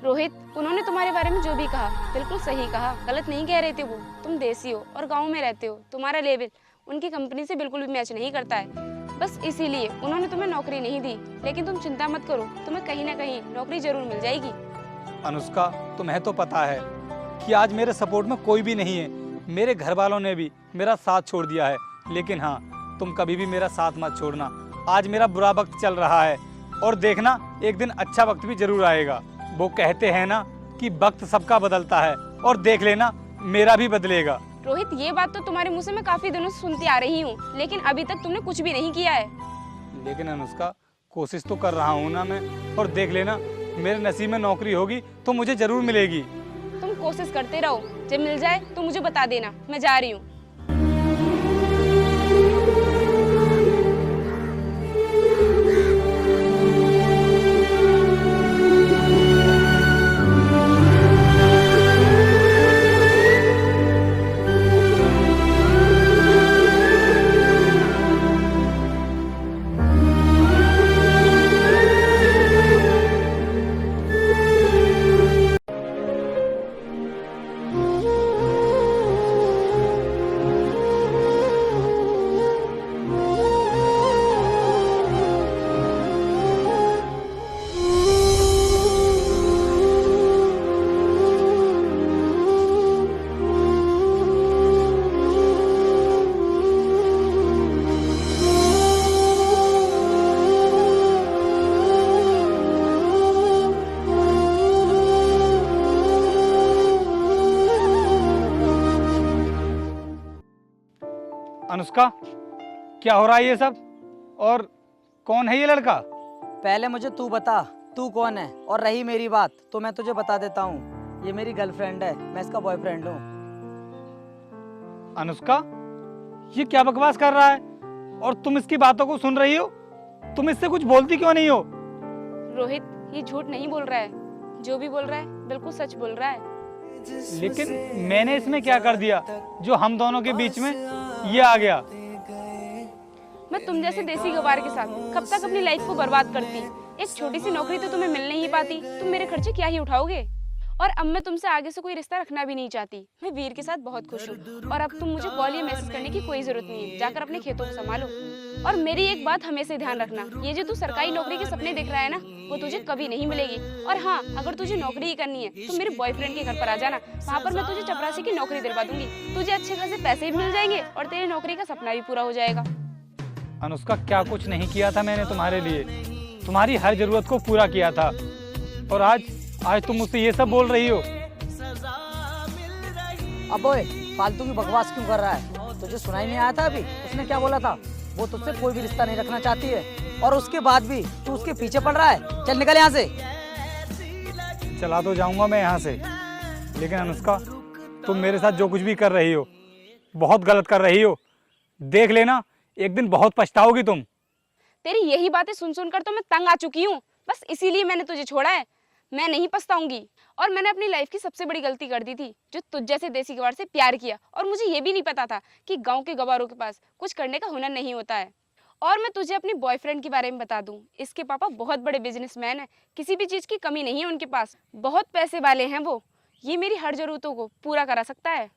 रोहित, उन्होंने तुम्हारे बारे में जो भी कहा बिल्कुल सही कहा, गलत नहीं कह रहे थे वो। तुम देसी हो और गांव में रहते हो, तुम्हारा लेवल उनकी कंपनी से बिल्कुल भी मैच नहीं करता है। बस इसीलिए उन्होंने तुम्हें नौकरी नहीं दी, लेकिन तुम चिंता मत करो, तुम्हें कहीं ना कहीं नौकरी जरूर मिल जाएगी। अनुष्का, तुम्हें तो पता है कि आज मेरे सपोर्ट में कोई भी नहीं है। मेरे घर वालों ने भी मेरा साथ छोड़ दिया है, लेकिन हाँ, तुम कभी भी मेरा साथ मत छोड़ना। आज मेरा बुरा वक्त चल रहा है और देखना एक दिन अच्छा वक्त भी जरूर आएगा। वो कहते हैं ना कि वक्त सबका बदलता है, और देख लेना मेरा भी बदलेगा। रोहित, ये बात तो तुम्हारे मुंह से मैं काफी दिनों से सुनती आ रही हूँ, लेकिन अभी तक तुमने कुछ भी नहीं किया है। लेकिन अनुष्का, कोशिश तो कर रहा हूँ ना मैं, और देख लेना मेरे नसीब में नौकरी होगी तो मुझे जरूर मिलेगी। तुम कोशिश करते रहो, जब मिल जाए तो मुझे बता देना। मैं जा रही हूँ। अनुष्का, क्या हो रहा है ये सब, और कौन है ये लड़का? पहले मुझे तू बता, तू कौन है? और रही मेरी बात तो मैं तुझे बता देता हूँ, ये मेरी गर्लफ्रेंड है, मैं इसका बॉयफ्रेंड हूँ। अनुष्का, ये क्या बकवास कर रहा है, और तुम इसकी बातों को सुन रही हो? तुम इससे कुछ बोलती क्यों नहीं हो? रोहित, ये झूठ नहीं बोल रहा है, जो भी बोल रहा है बिल्कुल सच बोल रहा है। लेकिन मैंने इसमें क्या कर दिया जो हम दोनों के बीच में ये आ गया? मैं तुम जैसे देसी गवार के साथ कब तक अपनी लाइफ को बर्बाद करती। एक छोटी सी नौकरी तो तुम्हें मिल नहीं पाती, तुम मेरे खर्चे क्या ही उठाओगे। और अब मैं तुमसे आगे से कोई रिश्ता रखना भी नहीं चाहती। मैं वीर के साथ बहुत खुश हूँ, और अब तुम मुझे कॉल या मैसेज करने की कोई जरूरत नहीं है। जाकर अपने खेतों को संभालो। और मेरी एक बात हमेशा ध्यान रखना, ये जो तू सरकारी नौकरी के सपने देख रहा है ना, वो तुझे कभी नहीं मिलेगी। और हाँ, अगर तुझे नौकरी ही करनी है तो मेरे बॉयफ्रेंड के घर पर आ जाना, वहाँ पर मैं तुझे चपरासी की नौकरी दिलवा दूंगी। तुझे अच्छे खासे पैसे भी मिल जाएंगे और तेरी नौकरी का सपना भी पूरा हो जाएगा। अनुष्का, क्या कुछ नहीं किया था मैंने तुम्हारे लिए? तुम्हारी हर जरूरत को पूरा किया था, और आज तुम मुझसे ये सब बोल रही हो? अब ओए, फालतू की बकवास क्यों कर रहा है? तुझे सुनाई नहीं आया था अभी उसने क्या बोला था? वो तुझसे कोई भी रिश्ता नहीं रखना चाहती है, और उसके बाद भी तू उसके पीछे पड़ रहा है। चल निकल यहाँ से। चला तो जाऊंगा मैं यहाँ से, लेकिन अनुष्का, तुम मेरे साथ जो कुछ भी कर रही हो बहुत गलत कर रही हो। देख लेना एक दिन बहुत पछताओगी तुम। तेरी यही बातें सुन सुनकर तो मैं तंग आ चुकी हूँ, बस इसीलिए मैंने तुझे छोड़ा है। मैं नहीं पछताऊंगी। और मैंने अपनी लाइफ की सबसे बड़ी गलती कर दी थी, जो तुझ जैसे देसी गवार से प्यार किया। और मुझे ये भी नहीं पता था कि गांव के गवारों के पास कुछ करने का हुनर नहीं होता है। और मैं तुझे अपनी बॉयफ्रेंड के बारे में बता दूं, इसके पापा बहुत बड़े बिजनेसमैन हैं, किसी भी चीज़ की कमी नहीं है उनके पास, बहुत पैसे वाले हैं वो। ये मेरी हर जरूरतों को पूरा करा सकता है।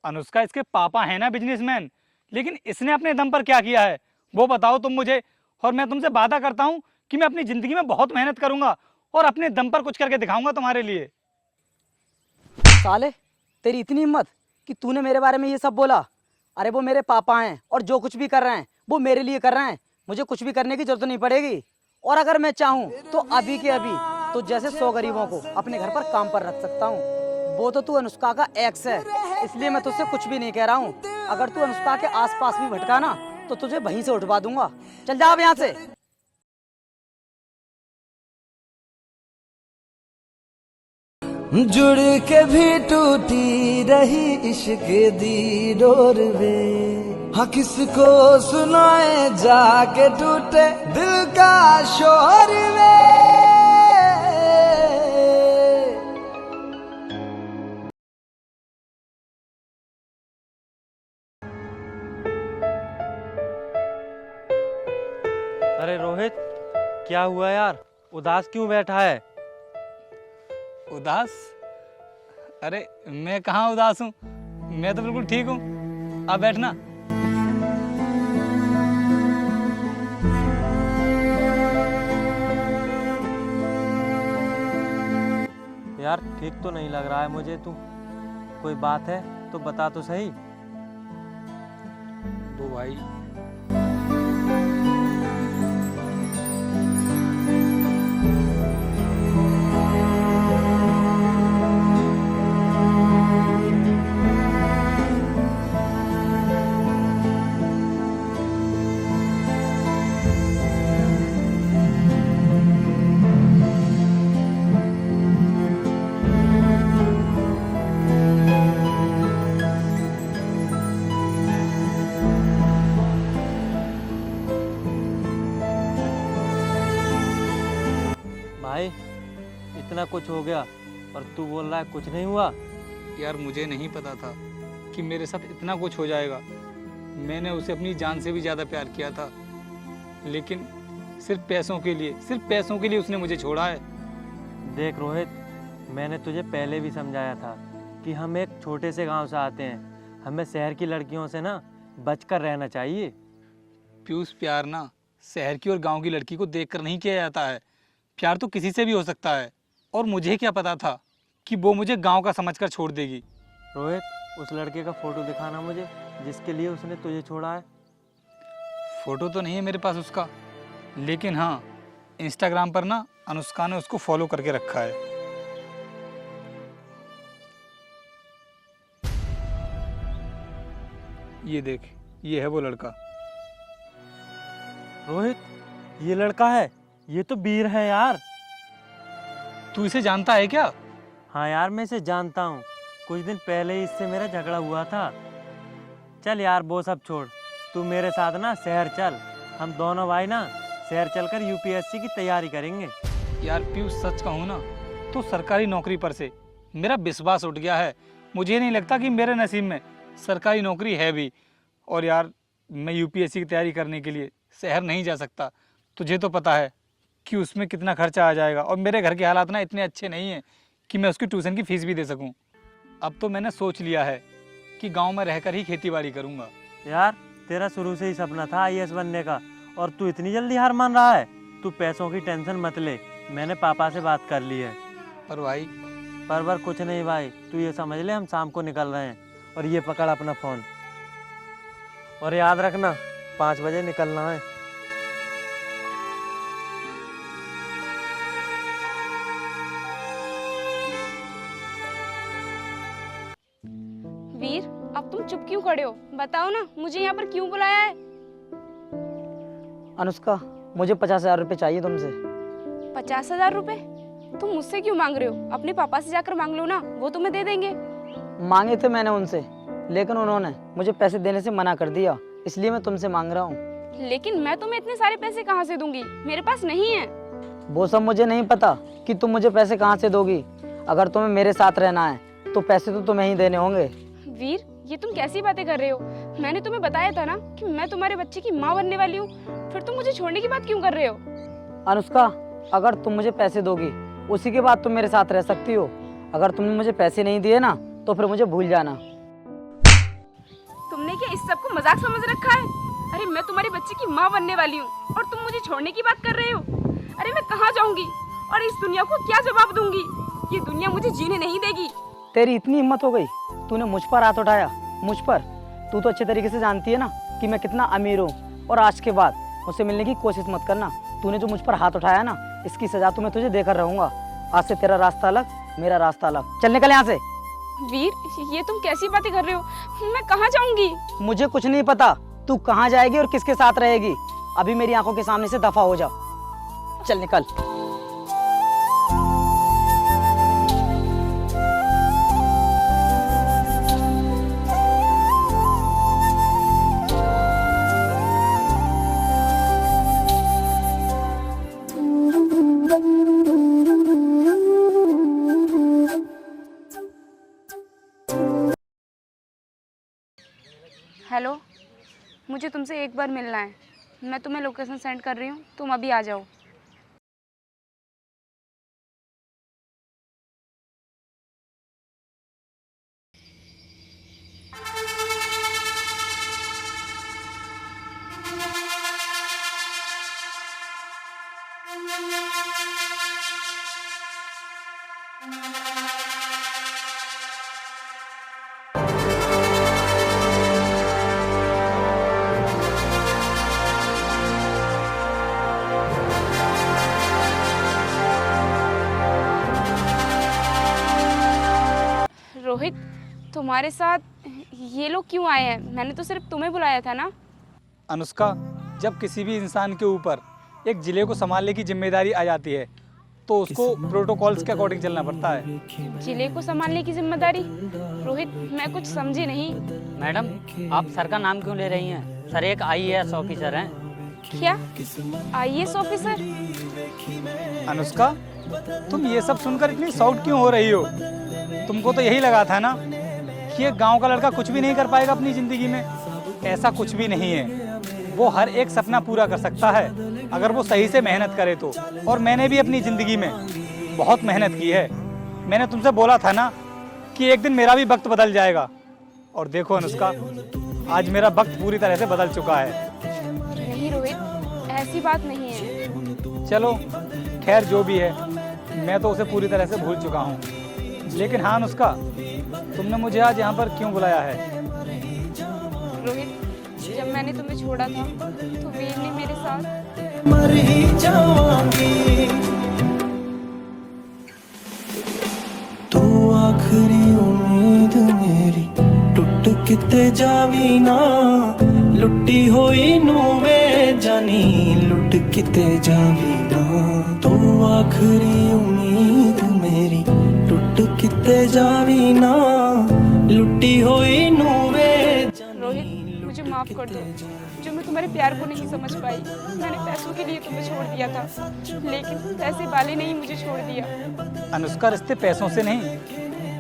अनुष्का, इसके पापा है ना बिजनेसमैन, लेकिन इसने अपने दम पर क्या किया है वो बताओ तुम मुझे। और मैं तुमसे वादा करता हूँ कि मैं अपनी जिंदगी में बहुत मेहनत करूंगा और अपने दम पर कुछ करके दिखाऊंगा तुम्हारे लिए। साले, तेरी इतनी हिम्मत कि तूने मेरे बारे में ये सब बोला? अरे वो मेरे पापा हैं, और जो कुछ भी कर रहे हैं वो मेरे लिए कर रहे हैं। मुझे कुछ भी करने की जरूरत नहीं पड़ेगी। और अगर मैं चाहूँ तो अभी के अभी तो जैसे 100 गरीबों को अपने घर पर काम पर रख सकता हूँ। वो तो तू अनुष्का का एक्स है, इसलिए मैं तुझसे कुछ भी नहीं कह रहा हूँ। अगर तू अनुष्का के आसपास भी भटका ना तो तुझे वहीं से उठवा दूंगा। चल जा अब यहाँ से। जुड़ के भी टूटी रही इश्क दी डोर वे, हाँ किसको सुनाए जाके टूटे दिल का शोर वे। अरे रोहित, क्या हुआ यार, उदास क्यों बैठा है? उदास? अरे मैं कहाँ उदास हूँ, मैं तो बिल्कुल ठीक हूँ। आप बैठना। यार ठीक तो नहीं लग रहा है मुझे तू। कोई बात है तो बता तो सही। वो भाई, भाई इतना कुछ हो गया और तू बोल रहा है कुछ नहीं हुआ। यार मुझे नहीं पता था कि मेरे साथ इतना कुछ हो जाएगा। मैंने उसे अपनी जान से भी ज़्यादा प्यार किया था, लेकिन सिर्फ पैसों के लिए उसने मुझे छोड़ा है। देख रोहित, मैंने तुझे पहले भी समझाया था कि हम एक छोटे से गांव से आते हैं, हमें शहर की लड़कियों से ना बचकर रहना चाहिए। पीयूष, प्यार ना शहर की और गांव की लड़की को देखकर नहीं किया जाता है। प्यार तो किसी से भी हो सकता है, और मुझे क्या पता था कि वो मुझे गांव का समझकर छोड़ देगी। रोहित, उस लड़के का फोटो दिखाना मुझे जिसके लिए उसने तुझे छोड़ा है। फोटो तो नहीं है मेरे पास उसका, लेकिन हाँ, इंस्टाग्राम पर ना अनुष्का ने उसको फॉलो करके रखा है। ये देख, ये है वो लड़का। रोहित, ये लड़का है? ये तो वीर है यार। तू इसे जानता है क्या? हाँ यार, मैं इसे जानता हूँ। कुछ दिन पहले ही इससे मेरा झगड़ा हुआ था। चल यार वो सब छोड़, तू मेरे साथ ना शहर चल। हम दोनों भाई ना शहर चलकर यूपीएससी की तैयारी करेंगे। यार पीयूष, सच कहूँ ना तो सरकारी नौकरी पर से मेरा विश्वास उठ गया है। मुझे नहीं लगता कि मेरे नसीब में सरकारी नौकरी है भी। और यार, मैं यूपीएससी की तैयारी करने के लिए शहर नहीं जा सकता। तुझे तो पता है कि उसमें कितना खर्चा आ जाएगा, और मेरे घर के हालात ना इतने अच्छे नहीं हैं कि मैं उसकी ट्यूशन की फीस भी दे सकूं। अब तो मैंने सोच लिया है कि गांव में रहकर ही खेतीबाड़ी करूंगा। यार तेरा शुरू से ही सपना था आईएएस बनने का, और तू इतनी जल्दी हार मान रहा है। तू पैसों की टेंशन मत ले, मैंने पापा से बात कर ली है। पर भाई, पर कुछ नहीं भाई, तू ये समझ ले हम शाम को निकल रहे हैं। और ये पकड़ अपना फ़ोन, और याद रखना 5 बजे निकलना है। वीर, अब तुम चुप क्यों खड़े हो? बताओ ना, मुझे यहाँ पर क्यों बुलाया है? अनुष्का, मुझे 50,000 रुपये चाहिए तुमसे। 50,000 रुपए? तुम मुझसे क्यों मांग रहे हो? अपने पापा से जाकर मांग लो ना, वो तुम्हें दे देंगे। मांगे थे मैंने उनसे, लेकिन उन्होंने मुझे पैसे देने से मना कर दिया, इसलिए मैं तुमसे मांग रहा हूँ। लेकिन मैं तुम्हें इतने सारे पैसे कहाँ से दूंगी? मेरे पास नहीं है। वो सब मुझे नहीं पता कि तुम मुझे पैसे कहाँ से दोगी। अगर तुम्हें मेरे साथ रहना है तो पैसे तो तुम्हें ही देने होंगे। वीर, ये तुम कैसी बातें कर रहे हो? मैंने तुम्हें बताया था ना कि मैं तुम्हारे बच्चे की माँ बनने वाली हूँ, फिर तुम मुझे छोड़ने की बात क्यों कर रहे हो? अनुष्का, अगर तुम मुझे पैसे दोगी उसी के बाद तुम मेरे साथ रह सकती हो। अगर तुमने मुझे पैसे नहीं दिए ना तो फिर मुझे भूल जाना। तुमने क्या इस सब को मजाक समझ रखा है? अरे मैं तुम्हारे बच्चे की माँ बनने वाली हूँ और तुम मुझे छोड़ने की बात कर रहे हो? अरे मैं कहाँ जाऊंगी और इस दुनिया को क्या जवाब दूंगी? ये दुनिया मुझे जीने नहीं देगी। तेरी इतनी हिम्मत हो गई, तूने मुझ पर हाथ उठाया? मुझ पर? तू तो अच्छे तरीके से जानती है ना कि मैं कितना अमीर हूँ, और आज के बाद मुझसे मिलने की कोशिश मत करना। तूने जो मुझ पर हाथ उठाया ना, इसकी सजा तो मैं तुझे देकर रहूंगा। आज से तेरा रास्ता अलग, मेरा रास्ता अलग। चल निकल यहाँ से। वीर, ये तुम कैसी बातें कर रहे हो? मैं कहाँ जाऊंगी? मुझे कुछ नहीं पता तू कहाँ जाएगी और किसके साथ रहेगी। अभी मेरी आंखों के सामने से दफा हो जा। चल निकल। हेलो, मुझे तुमसे एक बार मिलना है। मैं तुम्हें लोकेशन सेंड कर रही हूँ, तुम अभी आ जाओ। रोहित, तुम्हारे साथ ये लोग क्यों आए हैं? मैंने तो सिर्फ तुम्हें बुलाया था ना। अनुष्का, जब किसी भी इंसान के ऊपर एक जिले को संभालने की जिम्मेदारी आ जाती है तो उसको प्रोटोकॉल्स के अकॉर्डिंग चलना पड़ता है। जिले को संभालने की जिम्मेदारी? रोहित, मैं कुछ समझी नहीं। मैडम, आप सर का नाम क्यों ले रही हैं? सर एक आईएएस ऑफिसर हैं। क्या? IAS officer? अनुष्का, तुम ये सब सुनकर इतनी शॉक्ड क्यों हो रही हो? तुमको तो यही लगा था ना कि एक गांव का लड़का कुछ भी नहीं कर पाएगा अपनी ज़िंदगी में। ऐसा कुछ भी नहीं है। वो हर एक सपना पूरा कर सकता है अगर वो सही से मेहनत करे तो। और मैंने भी अपनी ज़िंदगी में बहुत मेहनत की है। मैंने तुमसे बोला था ना कि एक दिन मेरा भी वक्त बदल जाएगा। और देखो अनुष्का, आज मेरा वक्त पूरी तरह से बदल चुका है। नहीं रोहित, ऐसी बात नहीं है। चलो खैर, जो भी है, मैं तो उसे पूरी तरह से भूल चुका हूँ। लेकिन हाँ अनुष्का, तुमने मुझे आज यहाँ पर क्यों बुलाया है? रोहित, जब मैंने तुम्हें छोड़ा था तो वीर ने मेरे साथ मर ही जाऊंगी, तू आखिरी उम्मीद मेरी, टुट किते जावी ना, लुटी होई नूवे जानी, लुट किते जावी ना, तू आखिरी उम्मीद मेरी, टुट किते जावी ना, लुटी होई नूवे जानी। रोहित, मुझे माफ कर दो जो मैं तुम्हारे प्यार को नहीं समझ पाई। मैंने पैसों के लिए तुम्हें छोड़ दिया था, लेकिन पैसे वाले ने ही मुझे छोड़ दिया। अनुष्का, रिश्ते पैसों से नहीं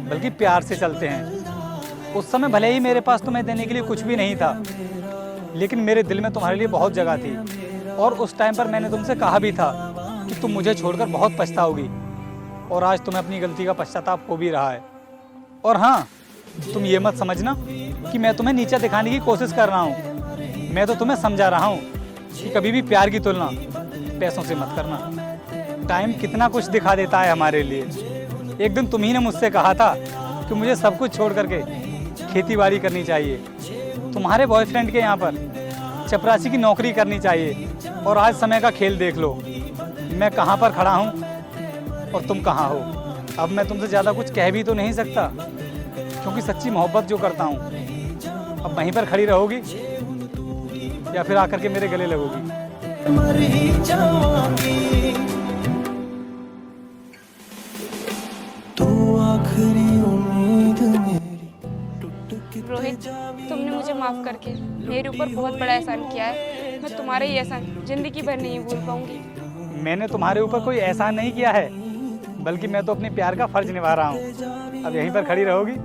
बल्कि प्यार से चलते हैं। उस समय भले ही मेरे पास तुम्हें देने के लिए कुछ भी नहीं था, लेकिन मेरे दिल में तुम्हारे लिए बहुत जगह थी। और उस टाइम पर मैंने तुमसे कहा भी था कि तुम मुझे छोड़कर बहुत पछताओगी। और आज तुम्हें अपनी गलती का पश्चाताप हो भी रहा है। और हाँ, तुम ये मत समझना कि मैं तुम्हें नीचा दिखाने की कोशिश कर रहा हूँ। मैं तो तुम्हें समझा रहा हूँ कि कभी भी प्यार की तुलना पैसों से मत करना। टाइम कितना कुछ दिखा देता है हमारे लिए। एक दिन तुम ही ने मुझसे कहा था कि मुझे सब कुछ छोड़ करके खेती बाड़ी करनी चाहिए, तुम्हारे बॉयफ्रेंड के यहाँ पर चपरासी की नौकरी करनी चाहिए। और आज समय का खेल देख लो, मैं कहाँ पर खड़ा हूँ और तुम कहाँ हो। अब मैं तुमसे ज़्यादा कुछ कह भी तो नहीं सकता, क्योंकि सच्ची मोहब्बत जो करता हूँ, अब वहीं पर खड़ी रहोगी या फिर आकर के मेरे गले लगोगी? मर ही जाऊंगी, तू आखिरी उम्मीद मेरी, टूट के रोहित, तुमने मुझे माफ करके मेरे ऊपर बहुत बड़ा एहसान किया है। मैं तुम्हारा ये एहसान जिंदगी भर नहीं भूल पाऊंगी। मैंने तुम्हारे ऊपर कोई एहसान नहीं किया है, बल्कि मैं तो अपने प्यार का फर्ज निभा रहा हूँ। अब यहीं पर खड़ी रहोगी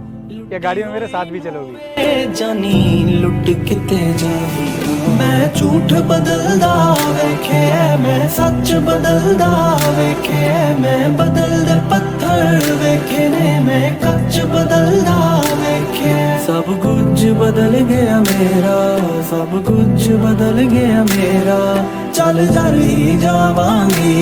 या गाड़ी में मेरे साथ भी चलोगी? जानी लुट किते जावी, मैं झूठ बदलदा वेखे, मैं सच बदलदा वेखे, मैं बदलदे पत्थर वेखे ने, मैं कच्च बदलदा वेखे। सब कुछ बदल गया मेरा, सब कुछ बदल गया मेरा, चल ही जावांगी।